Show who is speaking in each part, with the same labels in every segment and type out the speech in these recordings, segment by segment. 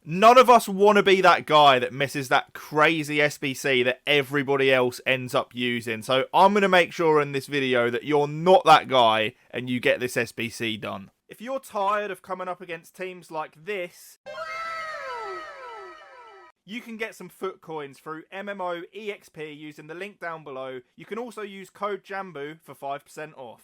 Speaker 1: None of us want to be that guy that misses that crazy SBC that everybody else ends up using. So I'm going to make sure in this video that you're not that guy and you get this SBC done. If you're tired of coming up against teams like this, you can get some foot coins through MMO EXP using the link down below. You can also use code JambooUK for 5% off.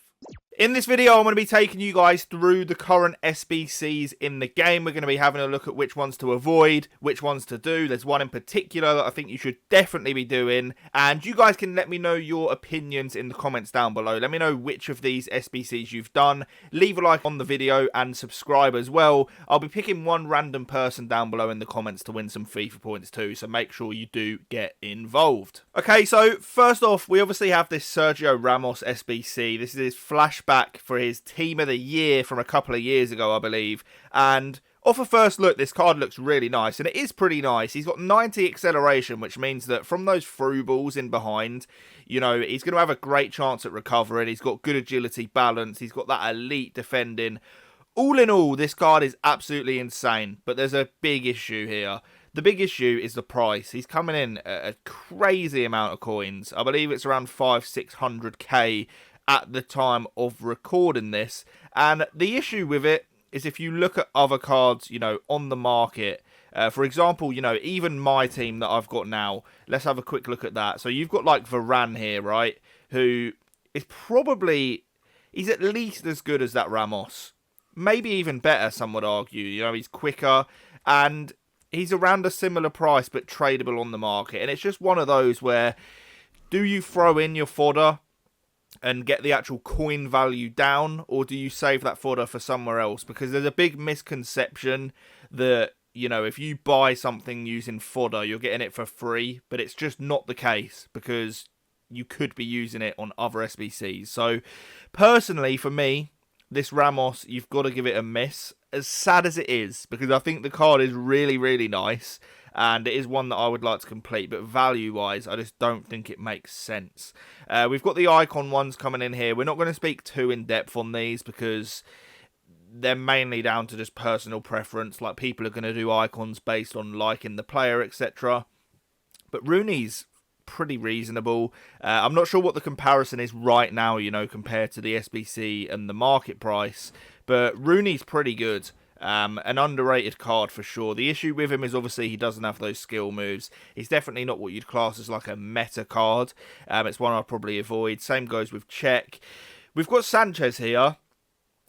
Speaker 1: In this video, I'm going to be taking you guys through the current SBCs in the game. We're going to be having a look at which ones to avoid, which ones to do. There's one in particular that I think you should definitely be doing. And you guys can let me know your opinions in the comments down below. Let me know which of these SBCs you've done. Leave a like on the video and subscribe as well. I'll be picking one random person down below in the comments to win some FIFA points too. So make sure you do get involved. Okay, so first off, we obviously have this Sergio Ramos SBC. This is his flashback for his Team of the Year from a couple of years ago, I believe. And off a first look, this card looks really nice, and it is pretty nice. He's got 90 acceleration, which means that from those through balls in behind, you know, he's going to have a great chance at recovering. He's got good agility, balance. He's got that elite defending. All in all, this card is absolutely insane, but there's a big issue here. The big issue is the price. He's coming in at a crazy amount of coins. I believe it's around 500-600k at the time of recording this. And the issue with it is if you look at other cards, you know, on the market, for example, you know, even my team that I've got now, let's have a quick look at that. So you've got like Varane here, right? Who is probably, he's at least as good as that Ramos. Maybe even better, some would argue. You know, he's quicker and he's around a similar price but tradable on the market. And it's just one of those where, do you throw in your fodder and get the actual coin value down, or do you save that fodder for somewhere else? Because there's a big misconception that, you know, if you buy something using fodder, you're getting it for free, but it's just not the case, because you could be using it on other SBCs. So, personally, for me, this Ramos, you've got to give it a miss, as sad as it is, because I think the card is really, really nice, and it is one that I would like to complete, but value-wise, I just don't think it makes sense. We've got the icon ones coming in here. We're not going to speak too in-depth on these, because they're mainly down to just personal preference. Like, people are going to do icons based on liking the player, etc. But Rooney's pretty reasonable. I'm not sure what the comparison is right now, you know, compared to the SBC and the market price, but Rooney's pretty good. An underrated card for sure. The issue with him is obviously he doesn't have those skill moves. He's definitely not what you'd class as like a meta card. It's one I'd probably avoid. Same goes with Cech. We've got Sanchez here.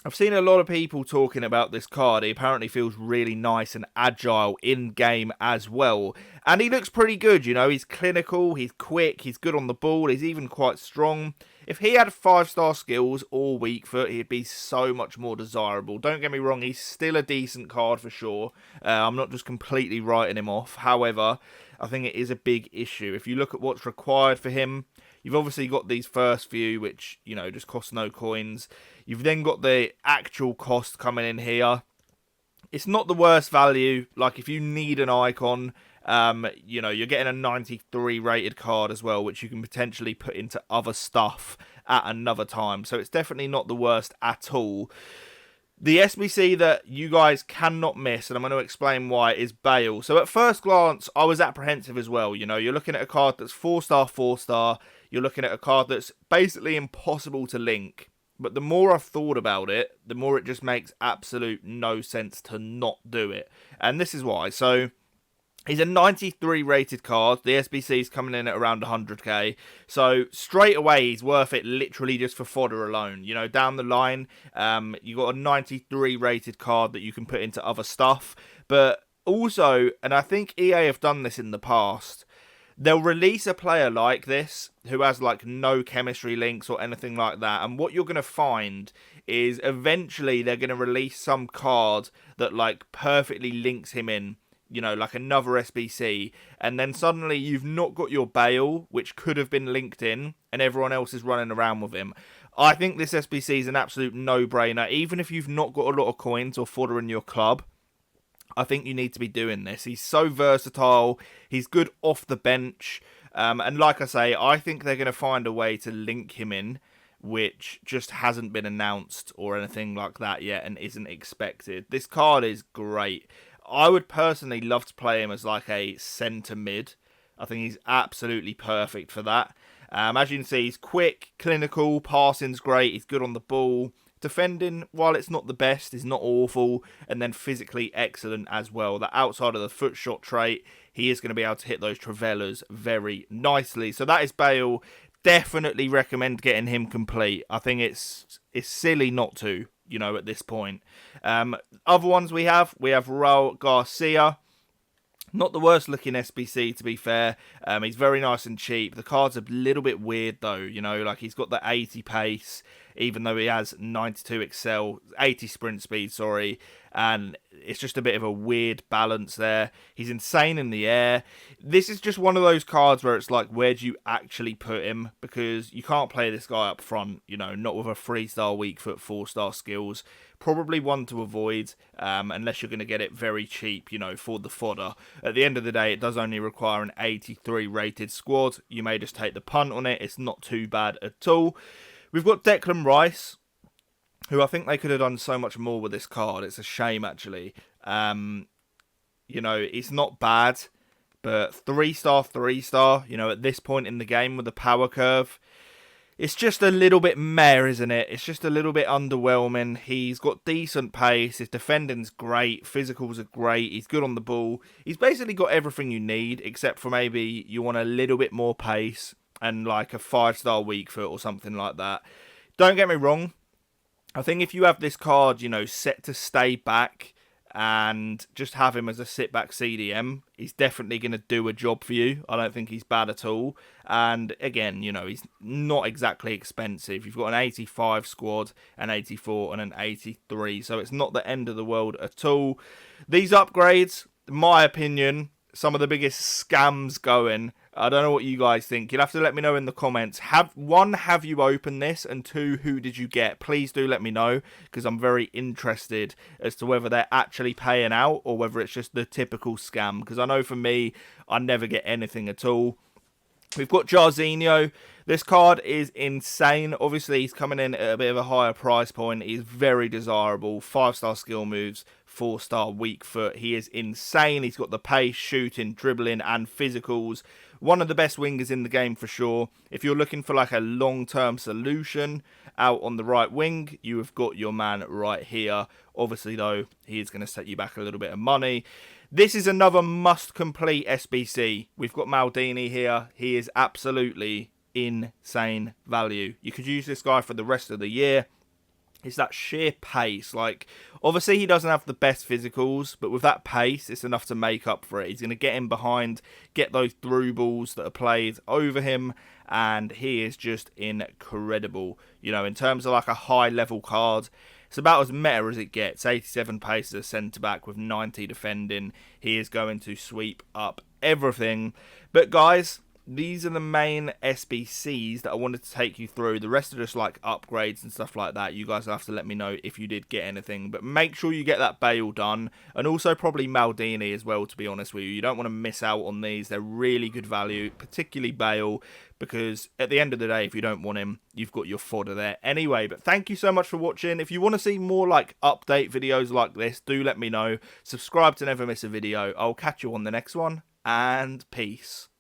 Speaker 1: I've seen a lot of people talking about this card. He apparently feels really nice and agile in-game as well. And he looks pretty good, you know. He's clinical, he's quick, he's good on the ball, he's even quite strong. If he had 5-star skills or weak foot, he'd be so much more desirable. Don't get me wrong, he's still a decent card for sure. I'm not just completely writing him off. However, I think it is a big issue. If you look at what's required for him, you've obviously got these first few, which, you know, just cost no coins. You've then got the actual cost coming in here. It's not the worst value. Like, if you need an icon, you know, you're getting a 93 rated card as well, which you can potentially put into other stuff at another time. So it's definitely not the worst at all. The SBC that you guys cannot miss, and I'm going to explain why, is Bale. So at first glance, I was apprehensive as well. You know, you're looking at a card that's 4-star, 4-star. You're looking at a card that's basically impossible to link. But the more I've thought about it, the more it just makes absolute no sense to not do it. And this is why. So he's a 93 rated card. The SBC is coming in at around 100k. So straight away, he's worth it literally just for fodder alone. You know, down the line, you got a 93 rated card that you can put into other stuff. But also, and I think EA have done this in the past, they'll release a player like this who has like no chemistry links or anything like that. And what you're going to find is eventually they're going to release some card that like perfectly links him in, you know, like another SBC. And then suddenly you've not got your Bale, which could have been linked in, and everyone else is running around with him. I think this SBC is an absolute no-brainer. Even if you've not got a lot of coins or fodder in your club, I think you need to be doing this. He's so versatile. He's good off the bench. And like I say, I think they're going to find a way to link him in, which just hasn't been announced or anything like that yet and isn't expected. This card is great. I would personally love to play him as like a centre mid. I think he's absolutely perfect for that. As you can see, he's quick, clinical, passing's great, he's good on the ball. Defending, while it's not the best, is not awful, and then physically excellent as well. That outside of the foot shot trait, he is going to be able to hit those travellas very nicely. So that is Bale. Definitely recommend getting him complete. I think it's silly not to, you know, at this point. Other ones we have Raul Garcia. Not the worst looking SBC, to be fair. He's very nice and cheap. The card's a little bit weird, though. You know, like he's got the 80 pace, even though he has 92 excel, 80 sprint speed, sorry. And it's just a bit of a weird balance there. He's insane in the air. This is just one of those cards where it's like, where do you actually put him? Because you can't play this guy up front, you know, not with a 3-star weak foot, 4-star skills. Probably one to avoid, unless you're going to get it very cheap, you know, for the fodder. At the end of the day, it does only require an 83 rated squad. You may just take the punt on it. It's not too bad at all. We've got Declan Rice, who I think they could have done so much more with this card. It's a shame, actually. You know, it's not bad, but 3-star, 3-star, you know, at this point in the game with the power curve, it's just a little bit meh, isn't it? It's just a little bit underwhelming. He's got decent pace. His defending's great. Physicals are great. He's good on the ball. He's basically got everything you need, except for maybe you want a little bit more pace and like a 5-star weak foot or something like that. Don't get me wrong. I think if you have this card, you know, set to stay back and just have him as a sit-back CDM, he's definitely going to do a job for you. I don't think he's bad at all. And again, you know, he's not exactly expensive. You've got an 85 squad, an 84 and an 83. So it's not the end of the world at all. These upgrades, in my opinion, some of the biggest scams going. I don't know what you guys think. You'll have to let me know in the comments. Have you opened this? And 2, who did you get? Please do let me know, because I'm very interested as to whether they're actually paying out or whether it's just the typical scam. Because I know for me, I never get anything at all. We've got Jarzinho. This card is insane. Obviously, he's coming in at a bit of a higher price point. He's very desirable. 5-star skill moves, 4-star weak foot. He is insane. He's got the pace, shooting, dribbling, and physicals. One of the best wingers in the game for sure. If you're looking for like a long-term solution out on the right wing, you have got your man right here. Obviously, though, he is going to set you back a little bit of money. This is another must-complete SBC. We've got Maldini here. He is absolutely insane value. You could use this guy for the rest of the year. It's that sheer pace. Like, obviously he doesn't have the best physicals, but with that pace, it's enough to make up for it. He's going to get in behind, get those through balls that are played over him, and he is just incredible. You know, in terms of like a high-level card, it's about as meta as it gets. 87 pace as a centre-back with 90 defending. He is going to sweep up everything. But guys, these are the main SBCs that I wanted to take you through. The rest are just like upgrades and stuff like that. You guys will have to let me know if you did get anything. But make sure you get that Bale done. And also probably Maldini as well, to be honest with you. You don't want to miss out on these. They're really good value, particularly Bale. Because at the end of the day, if you don't want him, you've got your fodder there anyway. But thank you so much for watching. If you want to see more like update videos like this, do let me know. Subscribe to never miss a video. I'll catch you on the next one. And peace.